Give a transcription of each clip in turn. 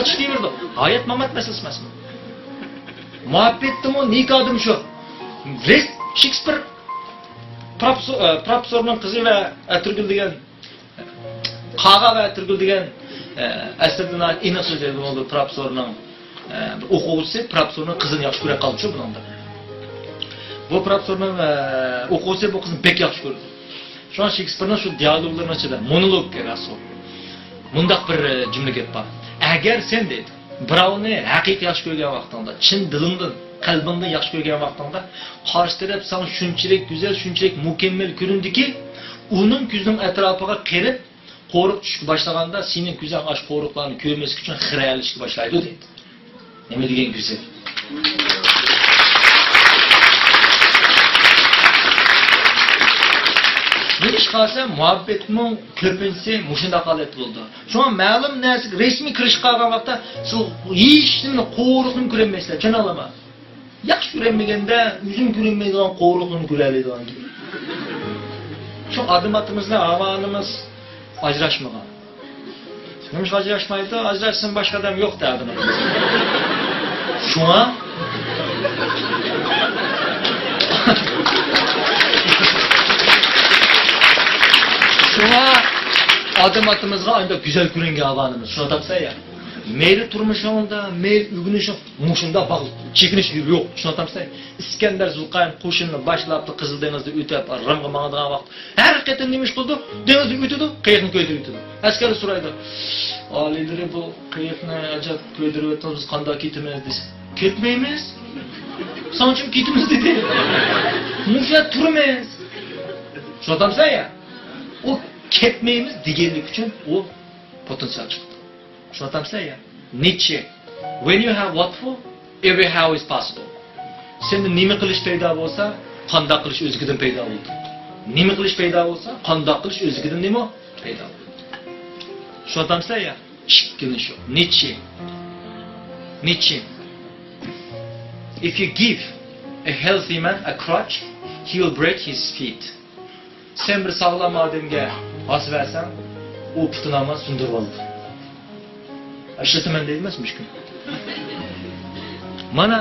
kaçış devirdi. Hayat mamat meselesi emas bu. Muhabbetdim o nikadım şu. Shakespeare professorning qizi va Atirgul degan Qaga va Atirgul degan asrdan aniq so'zlaydi bo'ldi professorning o'quvchisi professorning qizini yaxshi ko'ra qoldi buningda. Bu professorning o'quvchisi bu qizni bek yaxshi ko'rdi. Şu an Shakespeare'ning şu dialoglarının içinde monolog gerası. Mundaq bir cümle gap bor. Agar sen dedi, birovni haqiqiy yaxshi ko'rgan vaqtingda, chin dilingdan, qalbingdan yaxshi ko'rgan vaqtingda, qarshi taraf sana shunchalik go'zal, shunchalik mukammal ko'rindiki, uning ko'zining atrofiga qirib, qo'riq tushib boshlaganda, sening ko'zing ash qo'riqlarni ko'rmaslik uchun xiralishga boshlaydi dedi. Nima degan go'zal? Neymiş kalsa muhabbetimin köpünse muşunda kalıp oldu. Şu an ma'lum narsa resmi kirish qilgan vaqtda siz hech nimani qo'riqni ko'rolmaysizlar, tushuna olaman. Yaxshi ko'rmaganda o'zim ko'rmaydigan qo'riqni ko'radigan. Şu adım-atımızla avanımız ajrashmagan. Nima ajrashmaydi? Ajrashsin boshqa odam yo'q da adım-atımız. Şu an Şuna adım-atımızga ancak güzel ko'ringan avanimiz. Şuna tapsa ya. Meyli turmuşunda, meyli ügünüşün muşunda bak çekiniş yok. Şuna tapsa ya. İskender Zulqayn qo'shinni boshlabdi Qizil dengizda o'tib, Ramga mangadigan vaqt. Har qatim nima ish qildi? Dengizda o'tdi, qiyiqni ko'ydirib o'tdi. Askar so'raydi. Olilari bu qiyiqni ajab ko'ydirib o'tdi, biz qanday ketimiz desa. Ketmaymiz. Sanchim ketimiz dedi. Musha turmaymiz. Şuna tapsa ya. O ketmeyimiz degenlik için o potansiyel çıktı. Şunu atamsa ya. Nietzsche. When you have what for, every how is possible. Sende nima qilish paydo bo'lsa, qanday qilish o'zigidan paydo bo'ldi. Nima qilish paydo bo'lsa, qanday qilish o'zigidan nima paydo bo'ldi. Şunu atamsa ya. Chiqqini shu. Nietzsche. If you give a healthy man a crutch, he will break his feet. Sen bir sağlam adamga as versen, o putunu ama sundurib oldi. Ishlataman deydi emas mumkin. Mana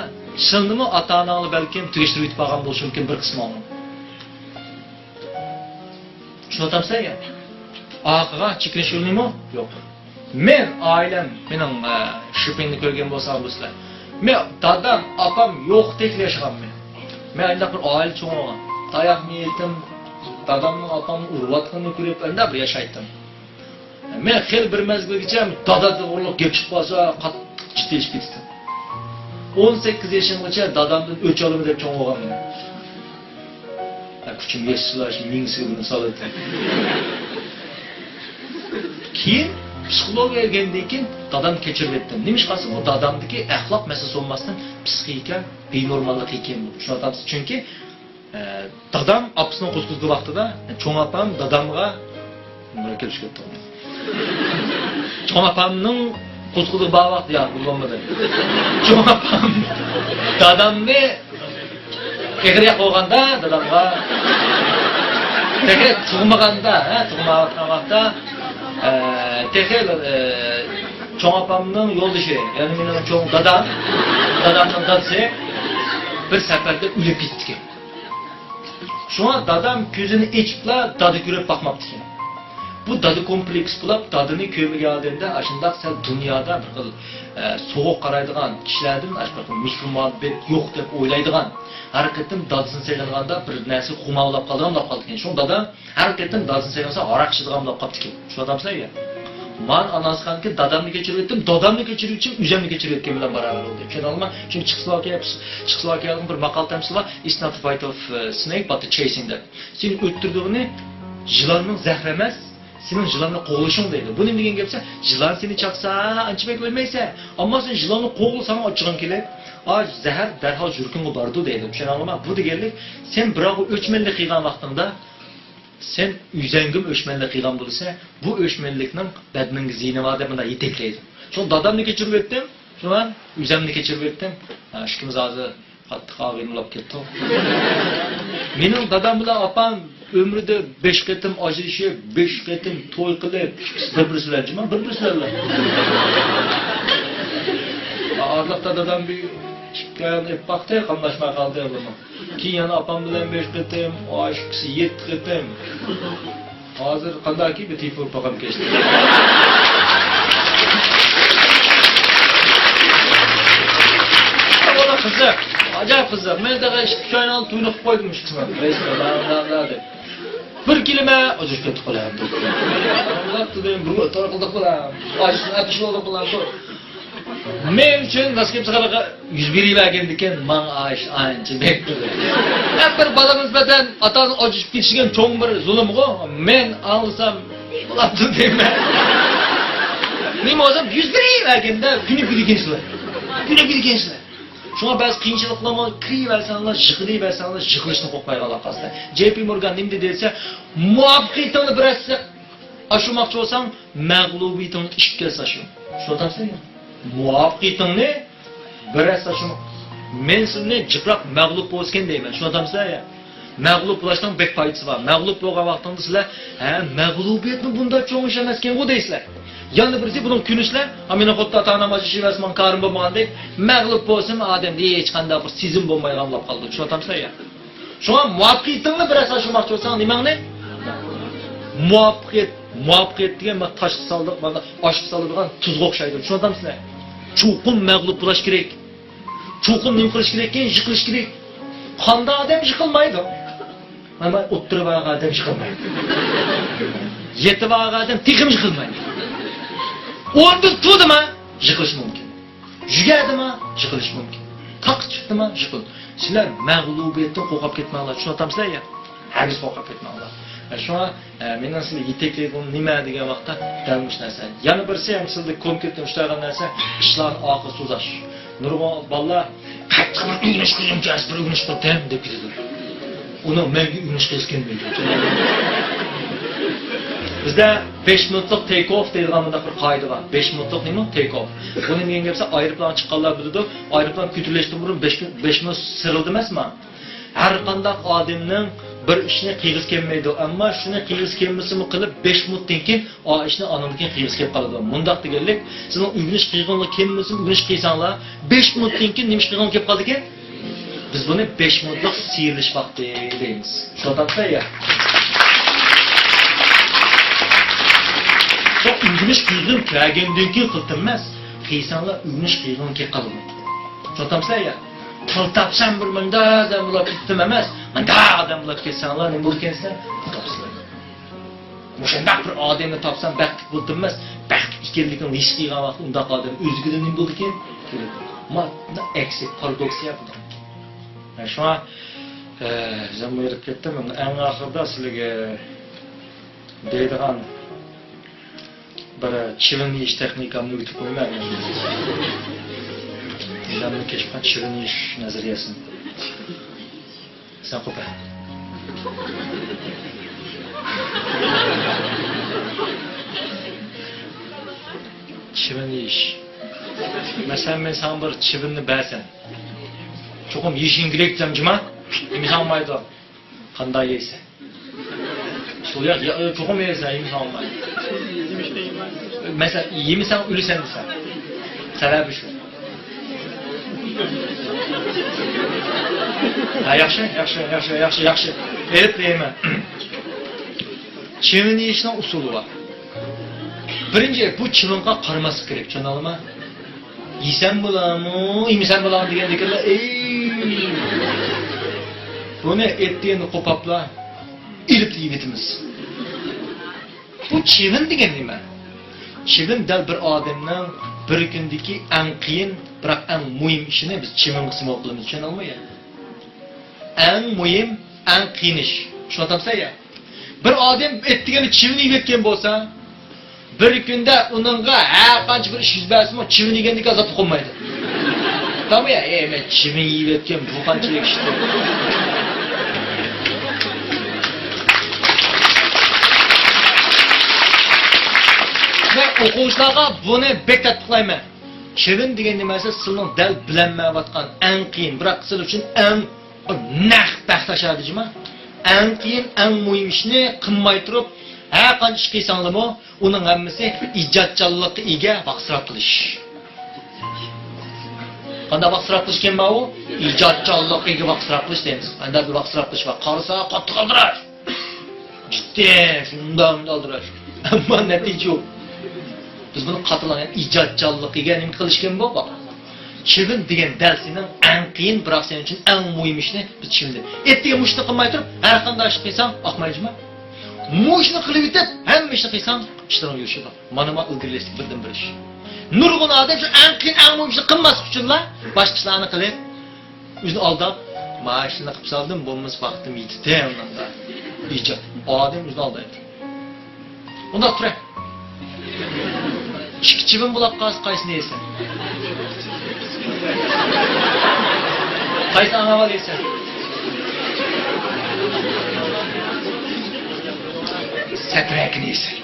shundimi ota-onani balkim tugishtirib yutib olgan bo'lishi mumkin bir qismi. Shuni aytamsan ya. Oqiga chekinish yo'limi? Yo'q. Men oilam, mening shipingni ko'rgan bo'lsam sizlar. Men dadam, opam yo'q deb yashaganman. Men undaq bir oila cho'ng'aman. Tayoqni yetim, dadamning opamni urvatganini ko'rib, unda bir yashaydim. Men xil bir mezgilgacha dadada o'rliq gap chiqib qolsa, qattiq chitilib ketdim. 18 yoshimgacha dadamdan o'ch olaman deb cho'ng bo'lganman. Kuchim yetishlash, ming sigirni soladi. Keyin psixologiyaga kelgandan keyin dadam kechirib etdim. Nima ish qilsa, bu dadamdagi axloq masalasi olmasdan psixika benormallik ekan bu. Shuni aytamiz, chunki dadam apasının qo'zg'izgan vaqtida cho'ng opam dadamga nima kelib ketdi. Cho'ng opamning qo'zg'izgan vaqti yo'q bo'lmadi. Cho'ng opam dadamni egri qo'yganda dadamga tehe tug'maganda, tug'magan vaqtda tehe cho'ng opamning yo'ldoshi, ya'ni mening cho'ng dadamning dadasi bir safarda o'lib ketdi. Şu an dadam gözünü içipla dadı görüp bakmaptı ki. Bu dadı kompleks bulup dadını kömü geldiğinde aşındak sen dünyada bir kıl soğuk karaydıgan kişilerden aşkın mikro muhabbet yok deyip oylaydıgan hareketin dadısını sayılganda bir nesi kumavlap kaldıgan lap kaldı ki. Şu an dadam hareketin dadısını sayılganda arak şıdığan lap kaptı ki. Şu adam say ya. Man anası kan ki dadamını geçirip ettim, dadamını geçirip için üzemini geçirip etken bilen beraber oldu. Çünkü Çekoslovakya'nın bir makal temsil var. It's not the fight of snake but the chasing them. Senin öttürdüğünü yılanın zehremez, senin yılanla kovuluşun deydi. Bu ne degen gelse, yılan seni çaksa, ançımek ölmeyse, ama sen yılanı kovulsan açılan keler, zehir derhal jürkünü bardu deydi. Şunu anlama, bu degenlik, sen bırak o ölçmenlik kıygan vaktinde, sen üzengim ölçmenlik kıygan bulursa, bu ölçmenlikten bednin zihni vademinde yetekleydi. Şu dadamını geçirip ettim, şu an üzemini geçirip ettim. Aşkımız ağzı qattiq og'rinlab ketdi. Mening dadam bilan opam ömrüde 5 qatim ajrashib, 5 qatim to'y qilib, bir-birsizlar. Uşaqlıqda dadam bir çıqqan hep baktı, qamlaşma qaldı bunu. Keyin yana apam bilan 5 qitim, o ikisi 7 qitim. Hozir qandaki bir telefon paqam keçdi. Ona qiziq, acayip qiziq. Men de 2 oydan to'yni qilib qo'ydim shu qismat. Deb. Bir kelime o'zish ketib qolyapti. Alloh dedim, bu to'g'ri qilam. Ashni atishni qilam. Men uchun nasib qilsa 100 berib ekan, men ancha bektirdi. Bir bola nisbatan otani ochib ketishgan cho'ng bir zulm-ku. Men alsam bo'ladi deyman. Nima o'zim 100 berib eganda kuni-kuni kensizlar. Şuna bazı qiyinchiliklarni kiriversanlar, yiqiliversanlar, yiqilishni qo'rqmay qolasiz. JP Morgan nima deydi? Muvaffaqiyatni birasi aşumoqchi bo'lsang, mag'lubiyatni ishga sashu. Tushunasizmi? Muvaffaqiyatni birasi aşumoq. Men sizni jiqroq mag'lub bo'lsken deyman. Tushunasizmi? Mag'lub bo'lishning bek foydasi bor. Mag'lub bo'lgan vaqtingda sizlar, mag'lubiyatni bunda cho'ng ish emas ekan-ku deysizlar. Yana birisi bunun künüşler, amina xuddi ata-onam ajrashib karim bo'lmagandek, mag'lub bo'lsam odamda hech qanday bir sezim bo'lmay qolib qoldi. Tushunatamsiz ya? Shunga muvaffaqiyatni bir asar shumaqchi bo'lsang, nimangni? Muvaffaqiyat degan men tosh soldiq, mana oshib soladigan tuzga o'xshaydi. Tushunatamsiz? Chuqum mag'lub bo'lish kerak. Chuqum nima qilish kerak ekan? Yiqilish kerak. Qanday odam yiqilmaydi? Mana o'ttirib olgan odam yiqilmaydi. Yetib olgan odam tiqim yiqilmaydi. O'rni tudimi? Yiqilish mumkin. Yugadimi? Yiqilish mumkin. Taq chiqdimi? Yiqil. Sizlar mag'lubiyatdan qo'rqib ketmanglar. Tushunamsizlar ya? Hamiz qo'rqib ketmanglar. Shuna mendan sizga yetakligim nima degan vaqtda dalmish narsa. Yana birisi ham sizda konkretdan ushlagan narsa ishlarni oxir so'zash. Nurg'on bolalar qattiq o'ynash qilgan kasb bir o'ynash qildim deb ketadi. Uni menga o'ynash qilish kelmaydi. Bizde 5 minutluk take off deyilgan bir qoida var. 5 minutluk nima? Take off. Buni men gapsa aeroplan chiqqanlar biladi. Aeroplan kütülleşti burun 5 minut sıyrıldı emasmi? Har qanday odamning bir ishni qilgisi kelmaydi, ammo shuni qilgisi kelmasimi qilib 5 minutdan keyin o ishni anamdan qilgisi kelib qoladi. Mundaq deganlik, sizning uyinish qilganlik kelmasin, uyinish qilsanglar 5 minutdan keyin nima qilgan kelib qoldi ekan? Biz buni 5 minutlik siyilish vaqti deymiz. Tushunasizlar ya? Ügünüş kıyğın kâgendin ki kıltınmaz. Kıysanlar ügünüş kıyğın ki kılın. Çoğutamsın ya. Kıltapsan bir mında adam bulak gittim emez. Mında adam bulak ketsanlar ne bulkensen kıltapsınlar. Muşandak bir adamı tapsan bəxtlik bultunmaz. Bəxtlik ikerlikin iş kıyğan vaxt undaq adam özgüden ne buldu ki? Ama eksik, paradoksiya budur. Şu an zamayırıp kettim. En ahırda sizlere deydiğen bir çivin iş texnikamını ütüp koymak. Nizamını keşfet çivin iş nazariyasını. Sen kopa. Çivin iş. Mesela ben sana bir çivinni bersen. Çokum yiyişin gerek demcima. İmzan maydı. Kanday yeyse. Soruyor ya çokum yeyse imzan maydı. Mesela yemisen ölüsen desen. Sebebi şu. Yaxşı. Verip deyime. Çivin yiyişinin usulü var. Birinci bu çivinga qaraması gerek. Çanalama. Yesen bulamı, yemisen bulamı degan dekirler. Bunu ettiğini kopapla ilip yiyetimiz. Bu çivin degan nima? Çivin dal bir odamning bir kundagi eng qiyin, biroq eng muhim ishini biz çivin qismi qilamiz, tushunammi? Eng muhim, eng qiyin ish. Tushunamsiz ya? Bir odam etdigani çivin yeyotgan bo'lsa, bir kunda uningga har qancha bir ish yuz bersimi, çivin yegandek azob qo'ymaydi. Tamam ya? Men çivin yeyotgan bu qanchalik ishdir. Ben o'quvchilarga buni bektat qilayman. Çivin degan nimasi sizning dal bilinmayotgan eng qiyin, biroq siz uchun eng naq baxtashadimi? Eng qiyin, eng muhim ishni qilmay turib, har qancha ish qilsanglarmi, uning hammasi ijodchanlikka ega vaqt sarf qilish. Qanday vaqtsirab qilish ekan bu? Ijodkorlikka vaqtsirab qilish deymiz. Qanday bir vaqtsirab qilish va qarasa qattiq aldirash. Ciddi, shundan aldirash. Ammo natija yo'q. Biz buni qatlagan ijodkorlikka nima qilishgan bu? Chivin degan dal sening eng qiyin, biroq sen uchun eng muhim ishni biz chivindi. Ertaga mushni qilmay turib, har qanday ish qilsang, oqmaydimi? Mushni qilib yetib, hamma ishni qilsang, ishlaring yurishadi. Mana bu ilgirlashlik birdan bir ish. Nurg'un odam shu eng qiyin, eng muhim ishni qilmaslik uchunlar, boshqa ishlarni qilib, o'zini aldab, "Men shuni qilib soldim, bo'lmasa vaqtim yetdi" undan. Ijod. Odam o'zini aldaydi. Unda tur. Chivin bo'lib qolsa qaysini yeysan? Qaysi anaval yeysan? Satrakni yeysan.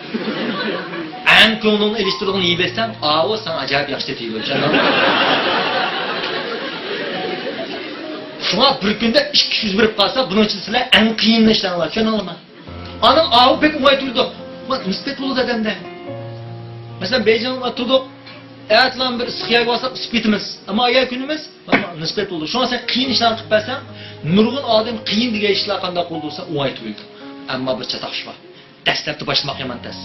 Eng ko'ngilni ilishtirgan yeysan, avo sen ajoyib yaxshi teydi. Shuna bir kunda 200 berib qolsa, buning uchun sizlar eng qiyin ishlarni qilasiz, tushunamizmi? Aning avo pek o'ng'ay turdi. Nisbat bo'ldi odamda. Mesela Beycan'da oturduk, ayetlen bir sıkıya basıp spitimiz. Ama ayak günümüz, nispet oldu. Şu an sen kıyın işler kıp versen, nurgun adam kıyın diye işler kanda kolduysa, o ayet uydu. Ama bir çataş var. Destekte başlamak yaman tez.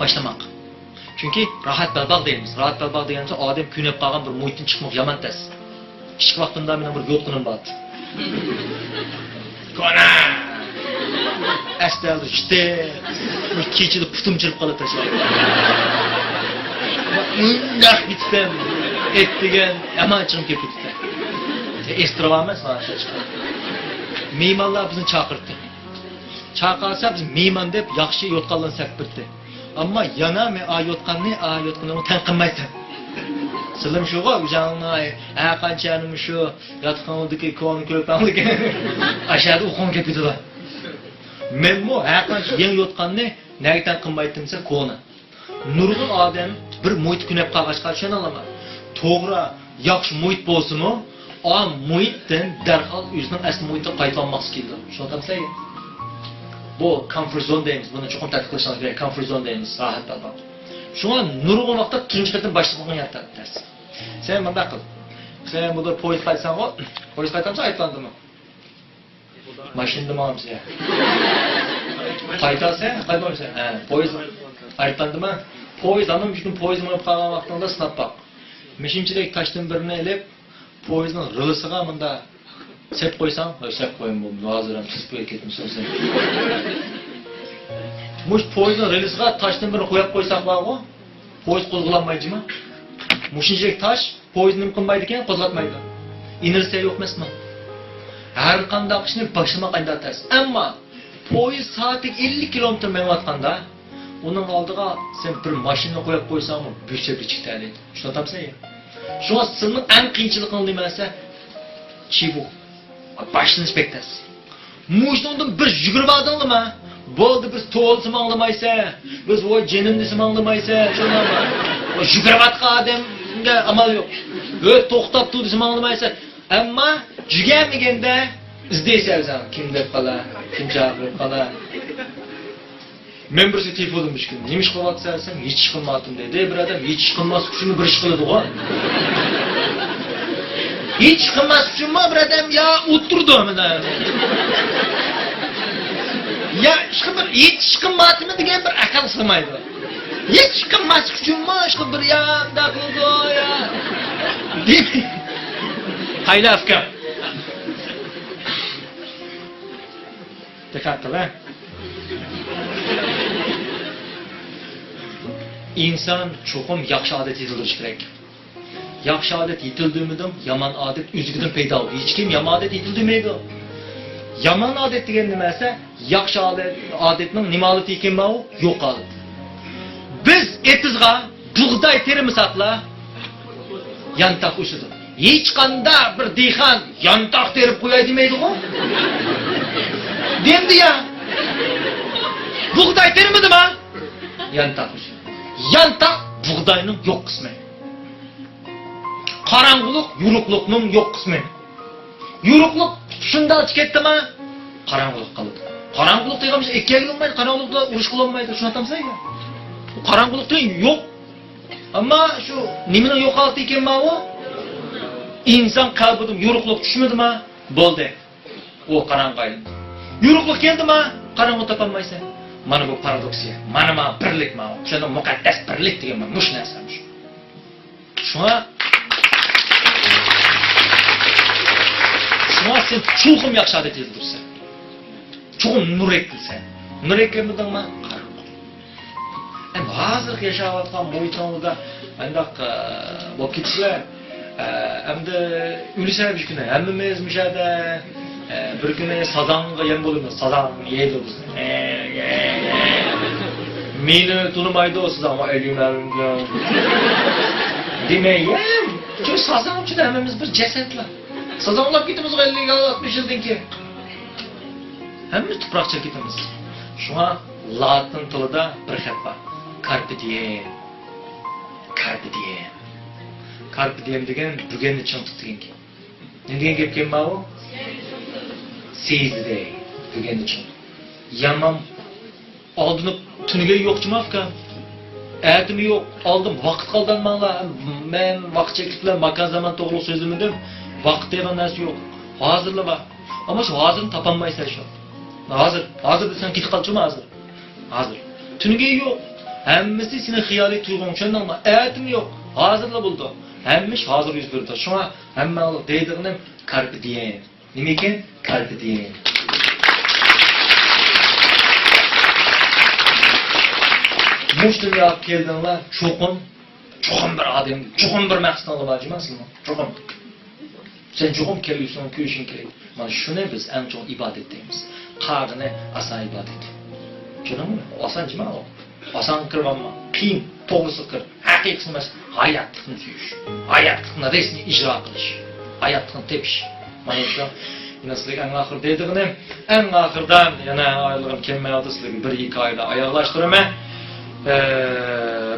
Başlamak. Çünkü rahat belbağ deyimiz. Rahat belbağ deyince adam künep kalgan bir muhitin çıkmak yaman tez. İşki vaktinde benim bir yolkunum vardı. Kona! Esteldi işte. Keçidi putum çırp kalıp taşıdı. Nah bitsem. Ettigen. Hemen çıkıp gitti. Estiravamayız sana şey çıkar. Meymanlar bizni çağırdı. Çağırsa biz meyman deyip yaxşı yotqanlarını sepirdi. Ama yana me a yotqanını onu tanqınmaysan. Sılım şu go, ucanına qanchanim şu yotqandiki konu ko'rpamligi. Aşağıda uqon kepitilar. Men bu qancha yeng yotqanni naytan qilmaytimsa koni. Nurg'un odam bir muhit kunab qolg'achqa tushuna olaman. To'g'ri, yaxshi muhit bo'lsin-u, o muhitdan darhol o'zining asl muhitiga qaytolmoqchi keldi. Tushunamsan? Bu comfort zone deymiz. Buni chuqur tadqiq qilishimiz kerak. Comfort zone deymiz. Rahat topib. Shunga nurg'un vaqtda turmush qilib boshlangan yatadi. Sen bunday qil. Sen burada poyezd qaytsan-ku, poyezd qaytamsa aytlandimi? Mashinada ma'lum siz. Qaytarsan, qaytarsan. Poyezd aytlandimi? Poyezd anam uchun poyezd minib qolgan vaqtida sinab baq. Mishinchilik taşdan birini elib, poyezdning rilisiga bunda sep qo'ysang, sep qo'yim bu. Hozir ham siz qo'yib ketmisiz. Mush poyezdning rilisiga taşdan birini qo'yib qo'ysak borku, poyezd qo'zg'alanmaydimi? Mushinchilik taş poyezdni qilmaydi ekan, qo'zg'atmaydi. İnersiya yo'q emasmi? Her qanday ishni başıma qanday ters. Ammo poyezd soatiga 50 kilometr menayotganda, uning oldiga sen bir mashina qo'yib qo'ysangmi, büyük chiqadi. Tushunamsan? Shunga sizning eng qiyinchiligini demasa, chivu. Başlanish bektas. Mujnondan bir yugurib oldingmi? Bo'ldi biz to'lsam anglamaysa, biz voy jinimni anglamaysa, tushunammi? O yugurib atgan odamga amal yo'q. To'xtab tur desam anglamaysa, ammo jugamaganda izdaysan, kim deb qala, kim chaqirib qala. Men birisi telefonum bir kun. Nima ish qilyapsan? Hech ish qilmadim dedi. Bir odam hech ish qilmas uchun bir ish qiladi-ku. Hech qilmas uchun bir odam ya o'tirdi mana. Ya hech ish qilmadimi degan bir aql sig'maydi. Hech qilmas uchun bir ya da qildi ya. Hayla afkar. Dikkat qil. İnsan çoxum yaxşı adet yetildirish kerak. Yaxşı adet yetildirmidim, yomon adet o'zigidan paydo bo'ldi. Hech kim yomon adet yetildirmaydi. Yomon adet degan nimasi? Yaxshi adetning nimalati ekan bu? Yo'qoldi. Biz etizga bug'doy termisaqlar, yantoq o'sidi. Hech qanday bir dehqon yantoq terib qo'yay demaydi-ku. Demdi ya. Bug'doy termidimi? Yantoq o'sidi. Yantoq bug'doyning yo'q qismi. Qarang'uliq yo'ruqliqning yo'q qismi. Yo'ruqliq shunda ketdimi? Qarang'uliq qoldi. Qarang'uliq deganimiz ikkiga bo'lmaydi, qarang'uliqda urush qilolmaydi, shuni aytamsan-ku. Qarang'uliqda yo'q. Ammo shu nimani yo'qoldi ekan bu? inson qalbida yo'riqlik tushmadimi? Bo'ldi. O qarang'i aylandi. Yo'riqlik keldimi? Qarang'i topolmaysan. Mana bu paradoksiya. Mana birlik mana. Shunda muqaddas birlik degan mana mush narsa. Shuna sen chuqum yaxshi odat yedirsan. Chuqum nur ekilsan. Nur ekilmadingmi? Hozir yashayotgan muhitimizda andaq vaqtlar hamda uluslar bir kuni hammamiz mishada bir kuni sazonga yem bo'lamiz. Sazon yeydi biz. Meni tunimaydi o sazon o'ylaymanlar. Demayam, shu sazon uchun hammamiz bir jasadlar. Sazonlab ketamiz 50-60 yildan keyin. Hammamiz tuproqcha ketamiz. Shuna latin tilida bir xat bor. Carpe diem. Carpe diem. Carpe diem degan bugunni ching tutgan. Ne degan gap kelma u? Seize the day. Bugunni ching. Yamam oldini tuniga yo'qchimafkan. Ertimi yo'q, oldim vaqt qoldirmanglar. Men vaqt chekib bilan makan zaman to'g'ri so'zlamadim. Vaqt degan narsa yo'q. Hozirla bor. Ammo shu hozirni topolmaysan shu. Hozir sen ketib qolchimi hozir? Hozir. Tuniga yo'q. Hammasi sening xiyoliy tuyg'ung tushundingmi? Ertim yo'q. Hozirla bo'ldi. Hammish hozir yuz berdi. Shuna hamma deydig'im carpe diem. Nima ekan? Carpe diem. Mushtunga keldinglar, cho'qim bir odam, cho'qim bir maqsadni bor emasmi? Cho'qim. Sen cho'qim kelishing, ko'rishing kerak. Mana shuni biz eng cho'ng ibodat deymiz. Qag'ini asan ibodat. Tushundingmi? Osanchimi o? Osan kirmanma. Qiyin, to'g'risi qir. Haqiqiy emas, hayotni suyish. Hayotni resmi ijro qilish. Hayotni tepish. Mana shu sizlarga eng oxir deydig'im, eng oxirdan yana oylig'im kelmayapti sizlarga bir hikoyada oyoqlashtiraman.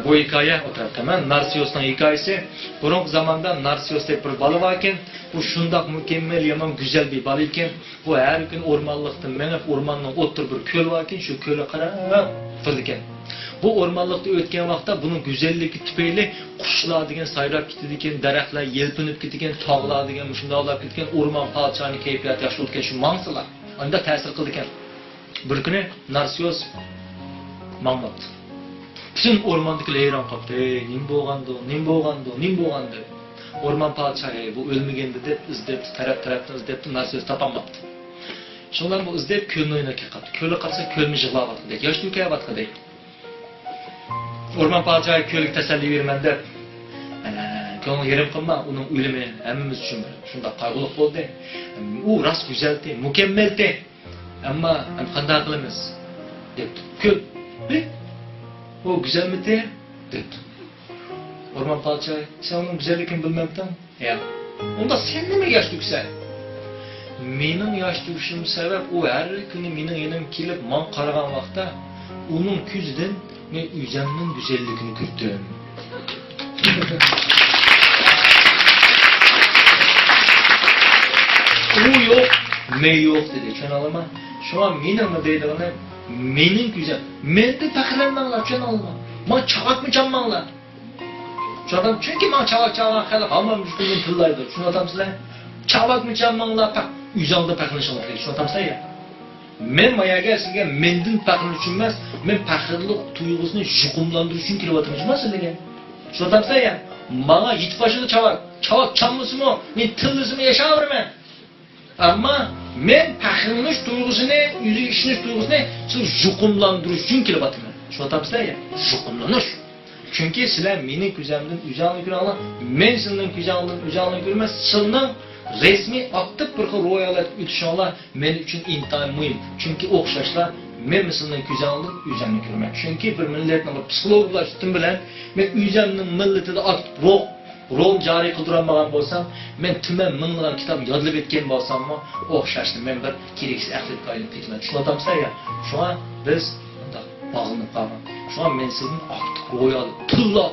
Bu hikoya o'tarman. Narsiosning hikoyasi. Burungi zamonda Narsios deb bir bola bor ekan. Bu shundoq mukammal, yomon, go'zal bir bola ekan. Bu har kun o'rmonlikdan menib, o'rmonning o'tir bir ko'l bor ekan, shu ko'lga qarab turdi ekan. Bu o'rmonlikda o'tgan vaqtda buning go'zalligi tufayli qushlar degan sayrab ketdi ekan, daraxtlar yelpinib ketgan, tog'lar degan shundoqlar ketgan, o'rmon podshoning kayfiyati yaxshi o'tgan shu mangsilar. Unda ta'sir qildi ekan. Bir kuni Narsios mangmabdi. Bütün ormandakilar hayron qoldi. Nim bo'lgandi? O'rmon podshohi bu o'lmaganda deb izlab, taraf-tarafdan izlab, Narsios topolmabdi. Shundan bu izlab ko'lni o'ynarga qoldi. Ko'lga qarasa ko'lni yig'layotgandek, yosh to'kayotgandek. O'rmon podshohi ko'lga tasalli berman deb, ko'ngil yerim qilma, uning o'limi hammamiz uchun shunda qayg'uli bo'ldi. U rost go'zaldi, mukammaldi. Ammo qanday qilamiz? deb. Ko'l o güzelmidi? dedi. Orman podshohi, sen onun güzelligini bilmabdin? Ya. Onda sen nima yosh to'ksan? Mening yosh to'kishim sabab u har kuni mening yenim kelib, men qaragan vaqtda uning ko'zidan men o'zimning go'zalligini ko'rdim. U yo'q, men yo'q dedi. Tushunalmi? Shuna mening deydig'ini mening güzel. Mende faxrlanmanglar, tushunolma. Men chavakmi chammanglar. Chog'im chunki men chavak qilib, hamma mushkulni tillaydi. Shuni aytamsizlar. Chavakmi chammanglar, uyingizda faxrlanishingiz kerak. Shuni aytamsizlar. Men mayaga sizga mendan faxrlanish uchun emas, men faxrlik tuyg'usini yuqumlantirish uchun kelyapman emas sizlarga. Shuni aytamsizlar. Menga yetib chavak chammasimi, men tillisimi yashayveraman. Ama men faxrlanish tuyg'usini, o'zi ishonish tuyg'usini siz yuqumlantirish uchun kelyapman. Shu aytamsizlar ya, yuqumlanish. Chunki sizlar mening ko'zimdan o'zingni ko'ranglar, men sizning ko'zingdan o'zingni ko'rmas, sizning resmiy aktiv bir xil ro'yxat o'tishinglar men uchun intayin muhim. Chunki o'xshashlar men sizning ko'zingdan o'zingni ko'raman. Chunki bir millatning psixologlar üstün bilan men o'zimning millatida aktiv rol joriy qildirolmagan bo'lsam, men tuman minglagan kitob yodlab etgan bo'lsammi, o'xshashni men bir keraksiz aqlga aylanib ketman. Shuni aytamsizlar-ya, shuna biz unda bog'lanib qolgan. Shuna men sizning aktiv ro'yal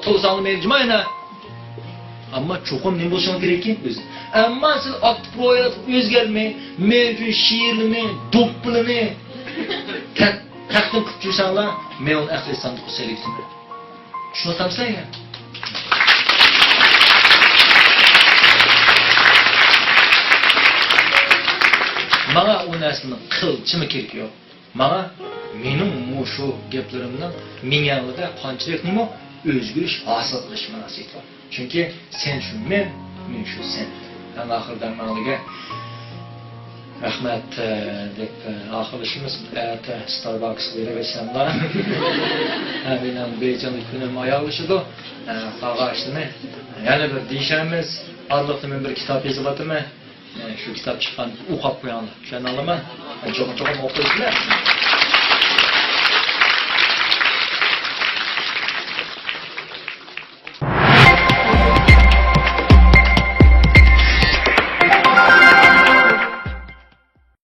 tilsangni menjimayna. Ammo cho'qim nima bo'lishi kerak o'zi. Ammo siz aktiv ro'yal o'zgarmay, men uchun she'rni, do'ppini taqdim qilib tursanglar, men uni aqli sandiqqa solib. Shuni aytamsizlar-ya. Bana o narsaning qilchimi kerak yo'q. Mana mening mushu gaplarimdan mingangida qanchalikmi o'zgarish hosil qilish manasiti bor. Chunki sen shu men shu sen. Ana oxirdan managa rahmat deb oxirlashimiz Starbucksga beraversamlar. Mening bejonli kunim oyoqlashidi. Qog'ozni yana bir deyishamiz. Arlıqda men bir kitap yozyapman. Şu kitap chiqqan o'qib qo'yinglar. Tushuna olaman. Cho'qim o'qiysiz.